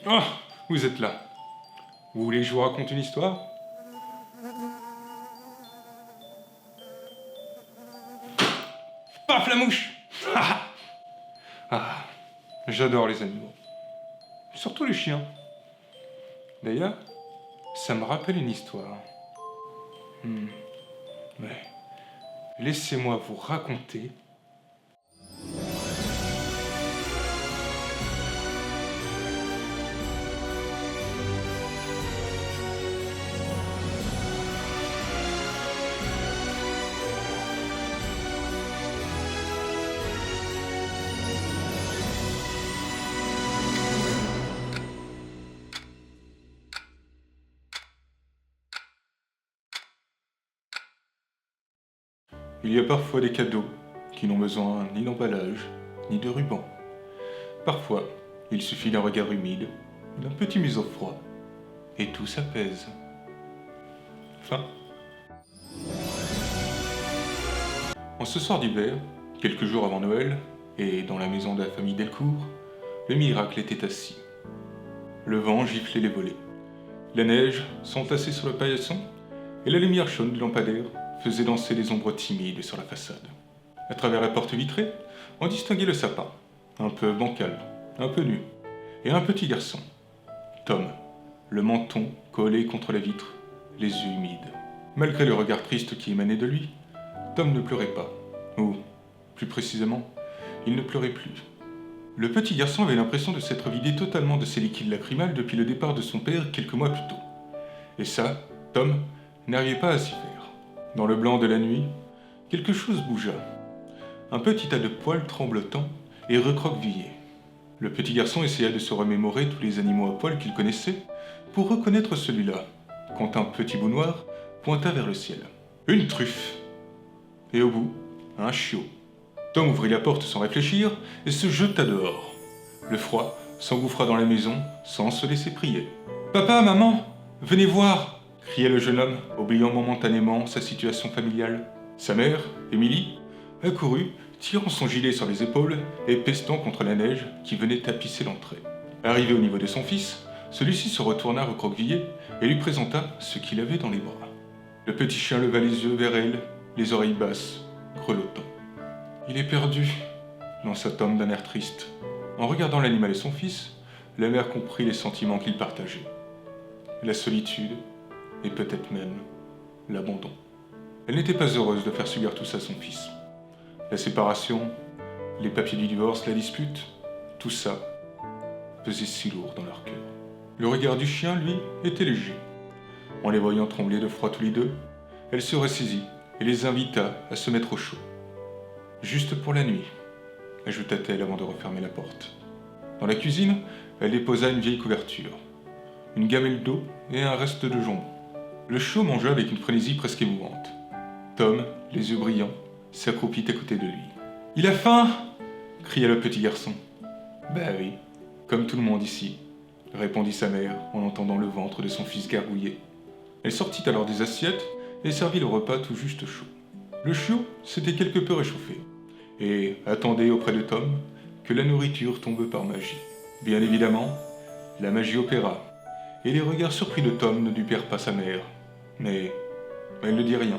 Oh, vous êtes là. Vous voulez que je vous raconte une histoire? Paf la mouche. Ah, j'adore les animaux. Surtout les chiens. D'ailleurs, ça me rappelle une histoire. Mais laissez-moi vous raconter. Il y a parfois des cadeaux qui n'ont besoin ni d'emballage, ni de ruban. Parfois, il suffit d'un regard humide, d'un petit museau froid, et tout s'apaise. Fin. En ce soir d'hiver, quelques jours avant Noël, et dans la maison de la famille Delcourt, le miracle était assis. Le vent giflait les volets. La neige s'entassait sur le paillasson, et la lumière chaude du lampadaire faisait danser des ombres timides sur la façade. À travers la porte vitrée, on distinguait le sapin, un peu bancal, un peu nu, et un petit garçon, Tom, le menton collé contre la vitre, les yeux humides. Malgré le regard triste qui émanait de lui, Tom ne pleurait pas, ou, plus précisément, il ne pleurait plus. Le petit garçon avait l'impression de s'être vidé totalement de ses liquides lacrymales depuis le départ de son père quelques mois plus tôt. Et ça, Tom n'arrivait pas à s'y faire. Dans le blanc de la nuit, quelque chose bougea. Un petit tas de poils tremblotants et recroquevillés. Le petit garçon essaya de se remémorer tous les animaux à poils qu'il connaissait pour reconnaître celui-là, quand un petit bout noir pointa vers le ciel. Une truffe. Et au bout, un chiot. Tom ouvrit la porte sans réfléchir et se jeta dehors. Le froid s'engouffra dans la maison sans se laisser prier. « Papa, maman, venez voir !» criait le jeune homme, oubliant momentanément sa situation familiale. Sa mère, Émilie, accourut, tirant son gilet sur les épaules et pestant contre la neige qui venait tapisser l'entrée. Arrivé au niveau de son fils, celui-ci se retourna recroquevillé et lui présenta ce qu'il avait dans les bras. Le petit chien leva les yeux vers elle, les oreilles basses, grelottant. « Il est perdu !» lança Tom d'un air triste. En regardant l'animal et son fils, la mère comprit les sentiments qu'ils partageaient. La solitude, et peut-être même l'abandon. Elle n'était pas heureuse de faire subir tout ça à son fils. La séparation, les papiers du divorce, la dispute, tout ça pesait si lourd dans leur cœur. Le regard du chien, lui, était léger. En les voyant trembler de froid tous les deux, elle se ressaisit et les invita à se mettre au chaud. Juste pour la nuit, ajouta-t-elle avant de refermer la porte. Dans la cuisine, elle déposa une vieille couverture, une gamelle d'eau et un reste de jambon. Le chiot mangea avec une frénésie presque émouvante. Tom, les yeux brillants, s'accroupit à côté de lui. « Il a faim !» cria le petit garçon. « Bah oui, comme tout le monde ici, » répondit sa mère en entendant le ventre de son fils gargouiller. Elle sortit alors des assiettes et servit le repas tout juste chaud. Le chiot s'était quelque peu réchauffé et attendait auprès de Tom que la nourriture tombe par magie. Bien évidemment, la magie opéra, et les regards surpris de Tom ne dupèrent pas sa mère. Mais elle ne dit rien,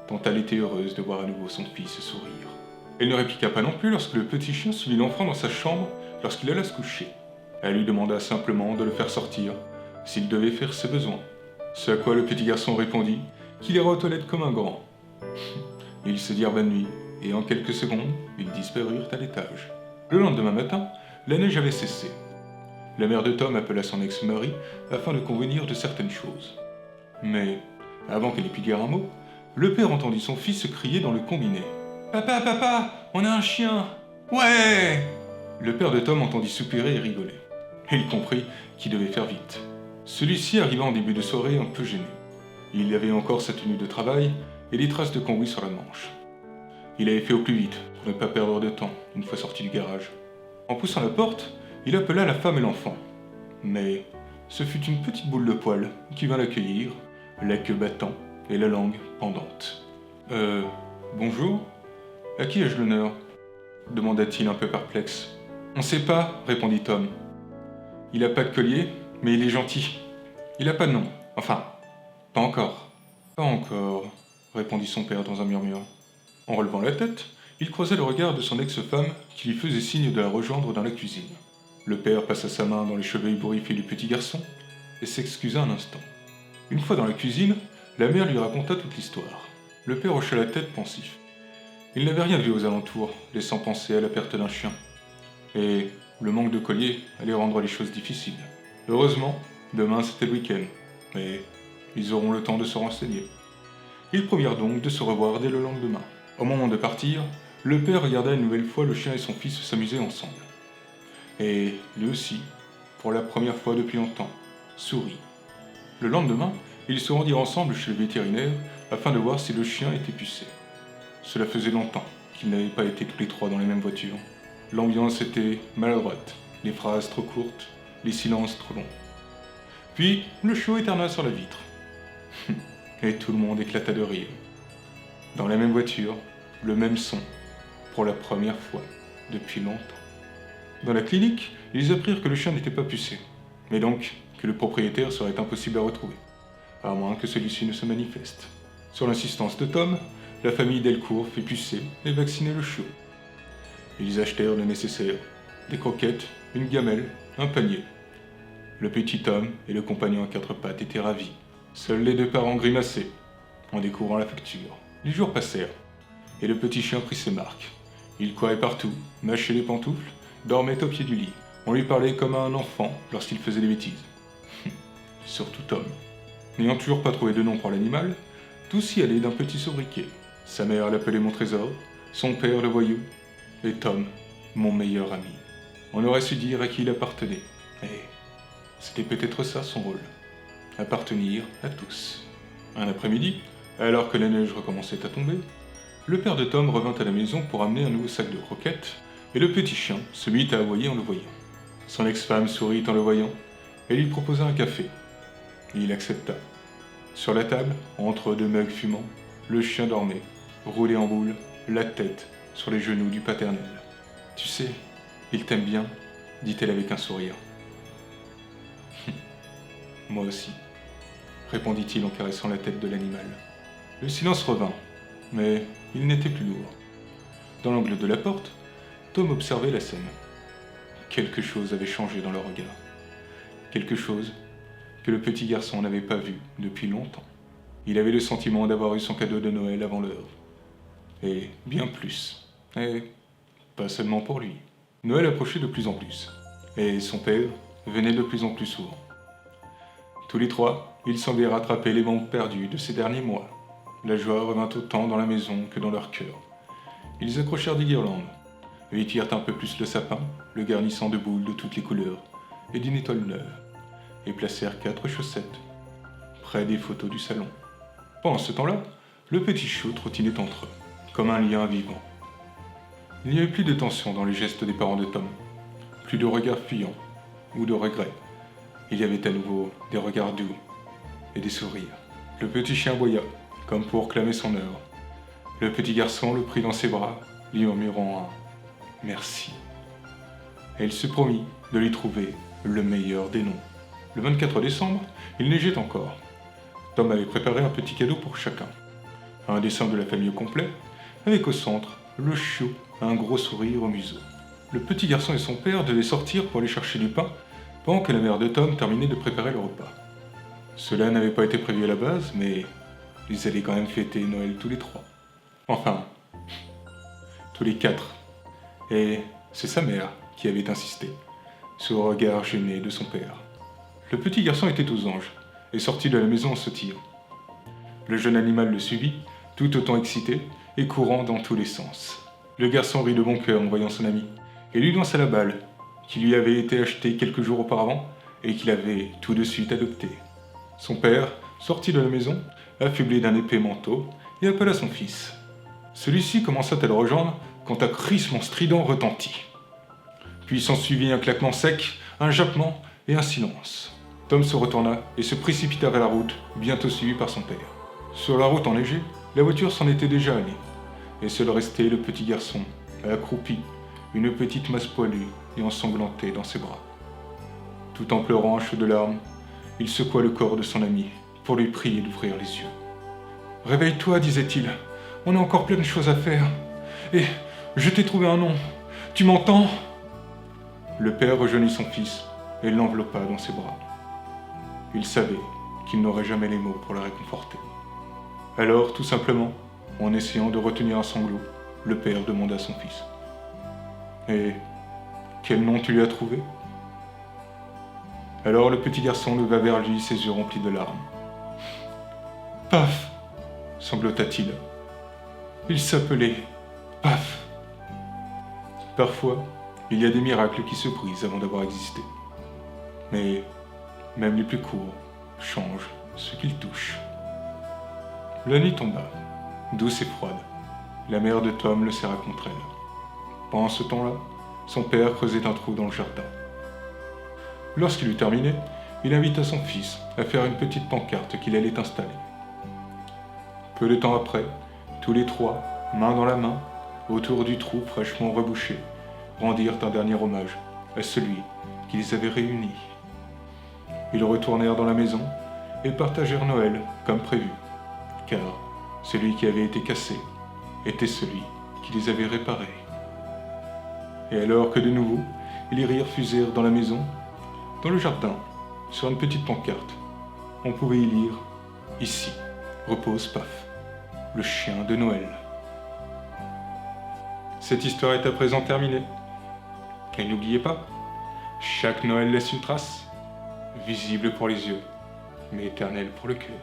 tant elle était heureuse de voir à nouveau son fils sourire. Elle ne répliqua pas non plus lorsque le petit chien suivit l'enfant dans sa chambre lorsqu'il alla se coucher. Elle lui demanda simplement de le faire sortir, s'il devait faire ses besoins. Ce à quoi le petit garçon répondit qu'il ira aux toilettes comme un grand. Ils se dirent bonne nuit, et en quelques secondes, ils disparurent à l'étage. Le lendemain matin, la neige avait cessé. La mère de Tom appela son ex-mari afin de convenir de certaines choses. Mais, avant qu'elle ait pu dire un mot, le père entendit son fils crier dans le combiné. « Papa, papa, on a un chien !»« Ouais !» Le père de Tom entendit soupirer et rigoler. Et il comprit qu'il devait faire vite. Celui-ci arriva en début de soirée un peu gêné. Il y avait encore sa tenue de travail et des traces de cambouis sur la manche. Il avait fait au plus vite pour ne pas perdre de temps une fois sorti du garage. En poussant la porte, il appela la femme et l'enfant. Mais ce fut une petite boule de poil qui vint l'accueillir, la queue battant et la langue pendante. Bonjour ? À qui ai-je l'honneur ? Demanda-t-il un peu perplexe. On sait pas, répondit Tom. Il a pas de collier, mais il est gentil. Il a pas de nom. Enfin, pas encore. Pas encore, répondit son père dans un murmure. En relevant la tête, il croisa le regard de son ex-femme qui lui faisait signe de la rejoindre dans la cuisine. Le père passa sa main dans les cheveux ébouriffés du petit garçon et s'excusa un instant. Une fois dans la cuisine, la mère lui raconta toute l'histoire. Le père hocha la tête pensif. Il n'avait rien vu aux alentours, laissant penser à la perte d'un chien. Et le manque de collier allait rendre les choses difficiles. Heureusement, demain c'était le week-end, mais ils auront le temps de se renseigner. Ils promirent donc de se revoir dès le lendemain. Au moment de partir, le père regarda une nouvelle fois le chien et son fils s'amuser ensemble. Et lui aussi, pour la première fois depuis longtemps, sourit. Le lendemain, ils se rendirent ensemble chez le vétérinaire afin de voir si le chien était pucé. Cela faisait longtemps qu'ils n'avaient pas été tous les trois dans la même voiture. L'ambiance était maladroite, les phrases trop courtes, les silences trop longs. Puis, le chiot éterna sur la vitre. Et tout le monde éclata de rire. Dans la même voiture, le même son, pour la première fois depuis longtemps. Dans la clinique, ils apprirent que le chien n'était pas pucé, mais donc que le propriétaire serait impossible à retrouver, à moins que celui-ci ne se manifeste. Sur l'insistance de Tom, la famille Delcourt fit pucer et vacciner le chiot. Ils achetèrent le nécessaire, des croquettes, une gamelle, un panier. Le petit Tom et le compagnon à quatre pattes étaient ravis. Seuls les deux parents grimaçaient, en découvrant la facture. Les jours passèrent, et le petit chien prit ses marques. Il courait partout, mâchait les pantoufles, dormait au pied du lit. On lui parlait comme à un enfant lorsqu'il faisait des bêtises. Surtout Tom. N'ayant toujours pas trouvé de nom pour l'animal, tous y allaient d'un petit sobriquet. Sa mère l'appelait mon trésor, son père le voyou, et Tom, mon meilleur ami. On aurait su dire à qui il appartenait, mais c'était peut-être ça son rôle. Appartenir à tous. Un après-midi, alors que la neige recommençait à tomber, le père de Tom revint à la maison pour amener un nouveau sac de croquettes, et le petit chien se mit à aboyer en le voyant. Son ex-femme sourit en le voyant, et lui proposa un café. Il accepta. Sur la table, entre deux mugs fumants, le chien dormait, roulé en boule, la tête sur les genoux du paternel. « Tu sais, il t'aime bien, » dit-elle avec un sourire. « Moi aussi, » répondit-il en caressant la tête de l'animal. Le silence revint, mais il n'était plus lourd. Dans l'angle de la porte, Tom observait la scène. Quelque chose avait changé dans le regard. Quelque chose que le petit garçon n'avait pas vu depuis longtemps. Il avait le sentiment d'avoir eu son cadeau de Noël avant l'heure. Et bien plus. Et pas seulement pour lui. Noël approchait de plus en plus. Et son père venait de plus en plus souvent. Tous les trois, ils semblaient rattraper les membres perdus de ces derniers mois. La joie revint autant dans la maison que dans leur cœur. Ils accrochèrent des guirlandes, vêtirent un peu plus le sapin, le garnissant de boules de toutes les couleurs et d'une étoile neuve, et placèrent 4 chaussettes près des photos du salon. Pendant ce temps-là, le petit chiot trottinait entre eux, comme un lien vivant. Il n'y avait plus de tension dans les gestes des parents de Tom, plus de regards fuyants ou de regrets. Il y avait à nouveau des regards doux et des sourires. Le petit chien aboya, comme pour clamer son heure. Le petit garçon le prit dans ses bras, lui murmurant un « merci ». Et il se promit de lui trouver le meilleur des noms. Le 24 décembre, il neigeait encore. Tom avait préparé un petit cadeau pour chacun. Un dessin de la famille au complet, avec au centre le chiot à un gros sourire au museau. Le petit garçon et son père devaient sortir pour aller chercher du pain, pendant que la mère de Tom terminait de préparer le repas. Cela n'avait pas été prévu à la base, mais ils allaient quand même fêter Noël tous les trois. Enfin, tous les 4. Et c'est sa mère qui avait insisté, sous le regard gêné de son père. Le petit garçon était aux anges, et sortit de la maison en sautillant. Le jeune animal le suivit, tout autant excité, et courant dans tous les sens. Le garçon rit de bon cœur en voyant son ami, et lui lança la balle, qui lui avait été achetée quelques jours auparavant, et qu'il avait tout de suite adoptée. Son père sortit de la maison, affublé d'un épais manteau, et appela son fils. Celui-ci commença à le rejoindre quand un crissement strident retentit. Puis s'ensuivit un claquement sec, un jappement et un silence. Tom se retourna et se précipita vers la route, bientôt suivi par son père. Sur la route enneigée, la voiture s'en était déjà allée, et seul restait le petit garçon, accroupi, une petite masse poilue et ensanglantée dans ses bras. Tout en pleurant à chaudes larmes, il secoua le corps de son ami pour lui prier d'ouvrir les yeux. « Réveille-toi, disait-il, on a encore plein de choses à faire. Et je t'ai trouvé un nom, tu m'entends ?» Le père rejoignit son fils et l'enveloppa dans ses bras. Il savait qu'il n'aurait jamais les mots pour le réconforter. Alors, tout simplement, en essayant de retenir un sanglot, le père demanda à son fils. « Et quel nom tu lui as trouvé ?» Alors le petit garçon leva vers lui ses yeux remplis de larmes. « Paf !» sanglota-t-il. « Il s'appelait Paf !» Parfois, il y a des miracles qui se brisent avant d'avoir existé. Mais même les plus courts changent ce qu'ils touchent. La nuit tomba, douce et froide. La mère de Tom le serra contre elle. Pendant ce temps-là, son père creusait un trou dans le jardin. Lorsqu'il eut terminé, il invita son fils à faire une petite pancarte qu'il allait installer. Peu de temps après, tous les trois, main dans la main, autour du trou fraîchement rebouché, rendirent un dernier hommage à celui qui les avait réunis. Ils retournèrent dans la maison et partagèrent Noël comme prévu, car celui qui avait été cassé était celui qui les avait réparés. Et alors que de nouveau, les rires fusèrent dans la maison, dans le jardin, sur une petite pancarte, on pouvait y lire « Ici repose Paf, le chien de Noël ». Cette histoire est à présent terminée. Et n'oubliez pas, chaque Noël laisse une trace, visible pour les yeux, mais éternelle pour le cœur.